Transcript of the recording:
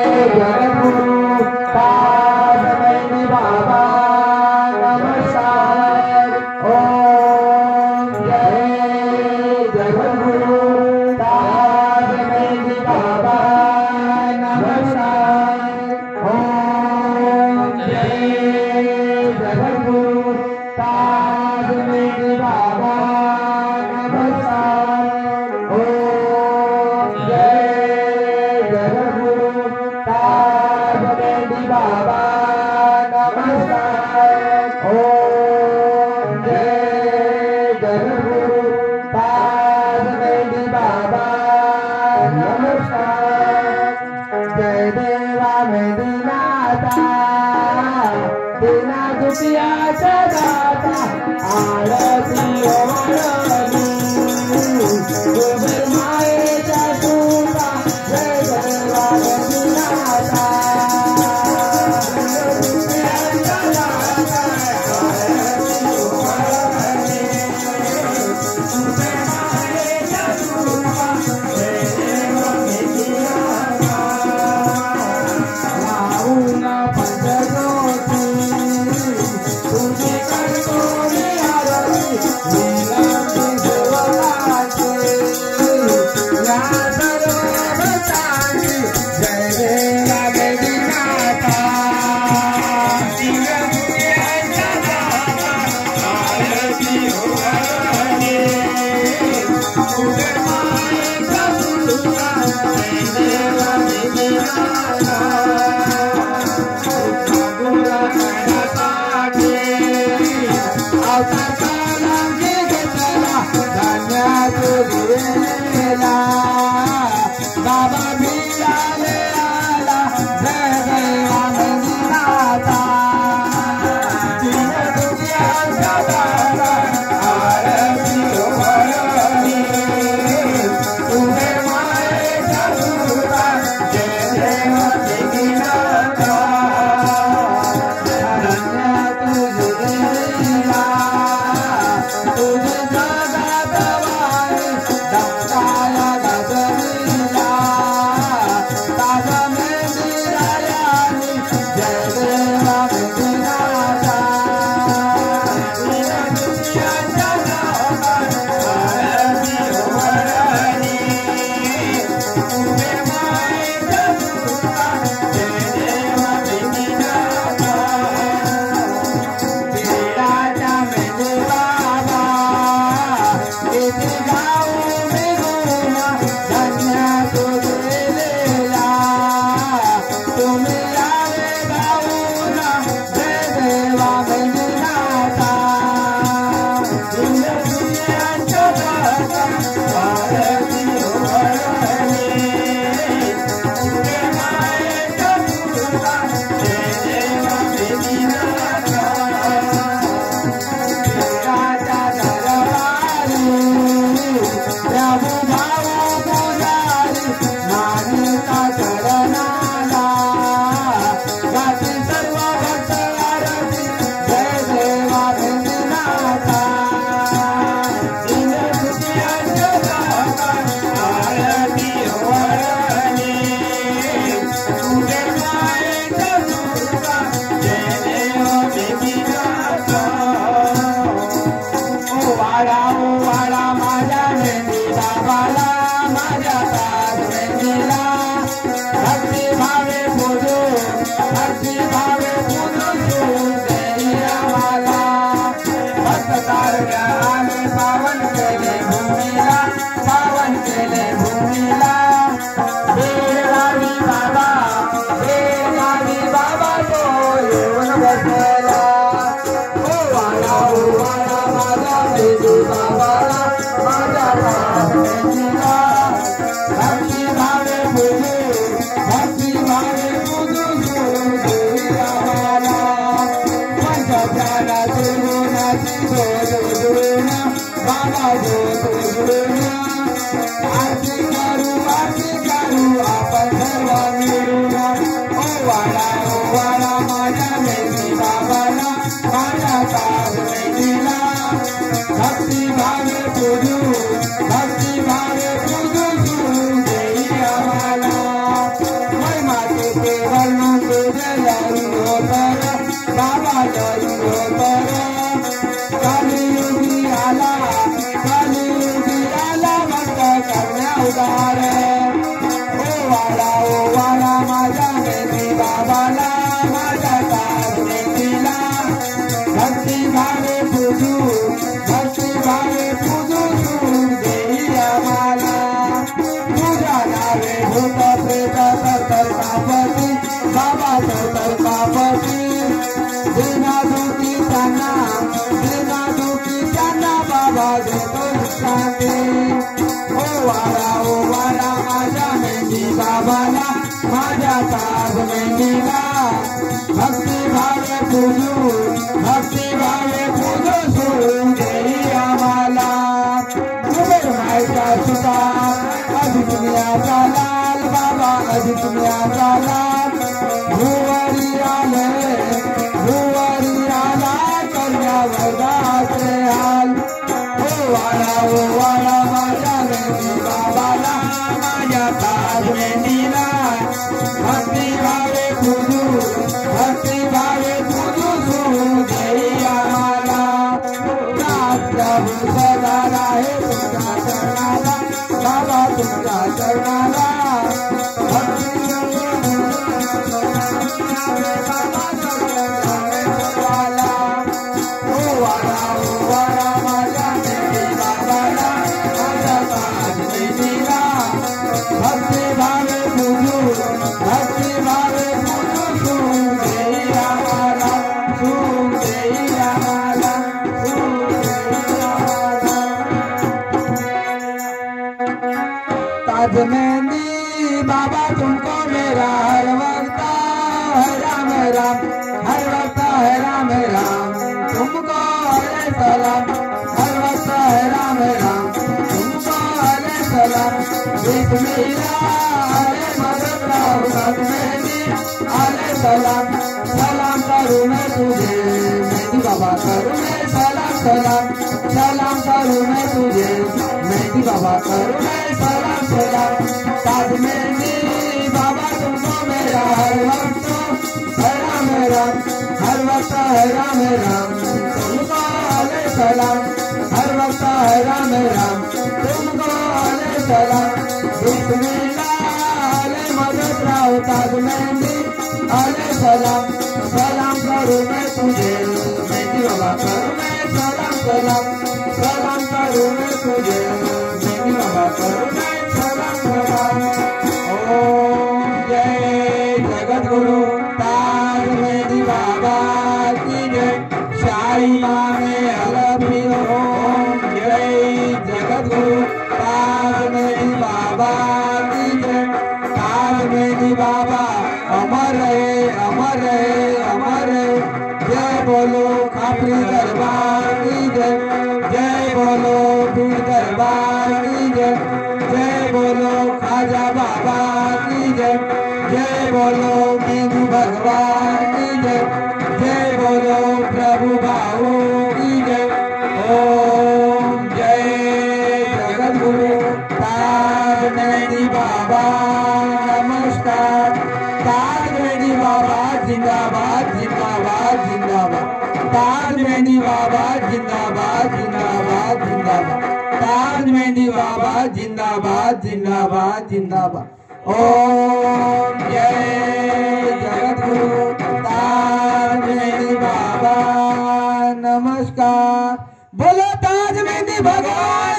जगद्गुरु पादमेनी बाबा नमस्कार। ओम जय जगद्गुरु पादमेनी बाबा नमस्कार। ओम जय जगद्गुरु पादमेनी बाबा नमस्कार। ओम जय जगद्गुरु पादमेनी बाबा नमस्कार। ओम जय जगद्गुरु पादमेनी बाबा नमस्कार। जय देवा मेदिनाथा दीना दुखियाचा दाता आरती ओवाळली गोबर मायेचा सूता जय देवा मेदिनाथा बाबा भिडाले आला जय देवा मेदिनाथा दीन दुखियाचा दाता आरती ओवाळली गोबर मायेचा सूता जय देवा मेदिनाथा धन्य तुझे लीला तुझे जगात वाणी दत्ताला गजविला ताजा मेदिरायानी जय देवा मेदिनाथा दीन दुखियाचा दाता आरती ओवाळली गोबर मायेचा सूता जय देवा मेदिनाथा वीराचा मेंदू बाबा किती गाऊ निघून धन्य तुझे लीला तुम्ही आले गाऊन जय देवा मेदिनाथा दीन दुखियाचा दाता आरती ओवाळली गोबर मायेचा सूता जय देवा मेदिनाथा राजा दरबारी प्रभु भाऊ पुजारी मानिता चरणाला गाती सर्व भक्त आरती जय देवा मेदिनाथा दीन दुखियाचा दाता आरती ओवाळली गोबर मायेचा सूता जय देवा मेदिनाथा वाडा माझ्या मेंदी बाबाला माझ्या ताज मेंदीला भक्ती भावे पूजू देई आम्हाला भक्त तारण्याने पावन केले भूमीला बेळगावी बाबा तो येऊन बसला वाडा माझ्या मेंदी बाबाला माझ्या ताज मेंदीला भक्ती भावे पूजू देई आम्हाला पंचप्राणाची गुणाची जोड बाबा जोड आरती करू आपण सर्व मिळून वाडा माझ्या मेंदी बाबाला माझ्या ताज मेंदीला भक्ती भावे पूजू देई आम्हाला महिमा के वर्णों तुझे लाई होतर बाबा लाई होतर कलियुगी आला भक्त करण्या उदार ओ वाला माझा मेंदी बाबाला माझ्या ताज मेंदीला भक्ती भावे पूजू सूर देई आम्हाला तुझ्या नावे भूत प्रेत तर कापती बाबा तर कापती देना दुखी त्यांना बाबा देतो शांती ओ वाला माझ्या मेंदी बाबाला माझ्या ताज मेंदीला भक्ती भावे पूजू सोडून देई आम्हाला कुबेर मायचा सुता अधिक दुनियाचा लाल बाबा अधिक दुनियाचा लाल भुवरी आला कन्या वर्गाचे हाल ओ वाला माझ्या मेंदी बाबाला माझ्या ताज मेंदीला भक्ती भावे पूजू सोडून देई आम्हाला प्रभू सदा राहे तुमच्या चरणाला बाबा तुमच्या चरणाला भक्ती वाला ओ वाला माझ्या मेंदी बाबाला माझ्या ताज मेंदीला भक्ती भावे पूजू सोडून देई आम्हाला ताज मेंदी बाबा तुमको मेरा हर वक्त है राम हर वक्त है राम तुमको है सलाम हर वक्त है राम तुमको है सलाम ताज मेंदी सलाम करूँ मैं तुझे मेंदी बाबा करूँ मैं सलाम करूँ मैं तुझे मेंदी बाबा करूँ मैं सलाम ताज मेंदी बाबा तुमको मेरा हर वक्त है राम हर वक्त है राम तुमको है सलाम हर वक्त है राम तुमको है सलाम मदद राहो ताज मेंदी सलाम करूँ मैं तुझे मेंदी बाबा करूँ मैं सलाम करूँ मैं तुझे मेंदी बाबा करूँ मैं सलाम ओम जय जगत गुरु ताज मेंदी बाबा की जय साई माँ में अलफी ओम जय जगत गुरु ताज मेंदी बाबा की जय ताज मेंदी बाबा अमर रहे जय बोलो खापरी दरबार की जय बोलो पीर दरबार की जय बोलो खाजा बाबा की जय बोलो मेंदी भगवान की जय बोलो प्रभु बाबू की जय ओम जय जगत गुरु ताज मेंदी बाबा नमस्कार ताज मेंदी बाबा जिंदाबाद ताज मेंदी बाबा जिंदाबाद ताज मेंदी बाबा जिंदाबाद ओम जय जगत गुरु ताज मेंदी बाबा नमस्कार बोलो ताज मेंदी भगवान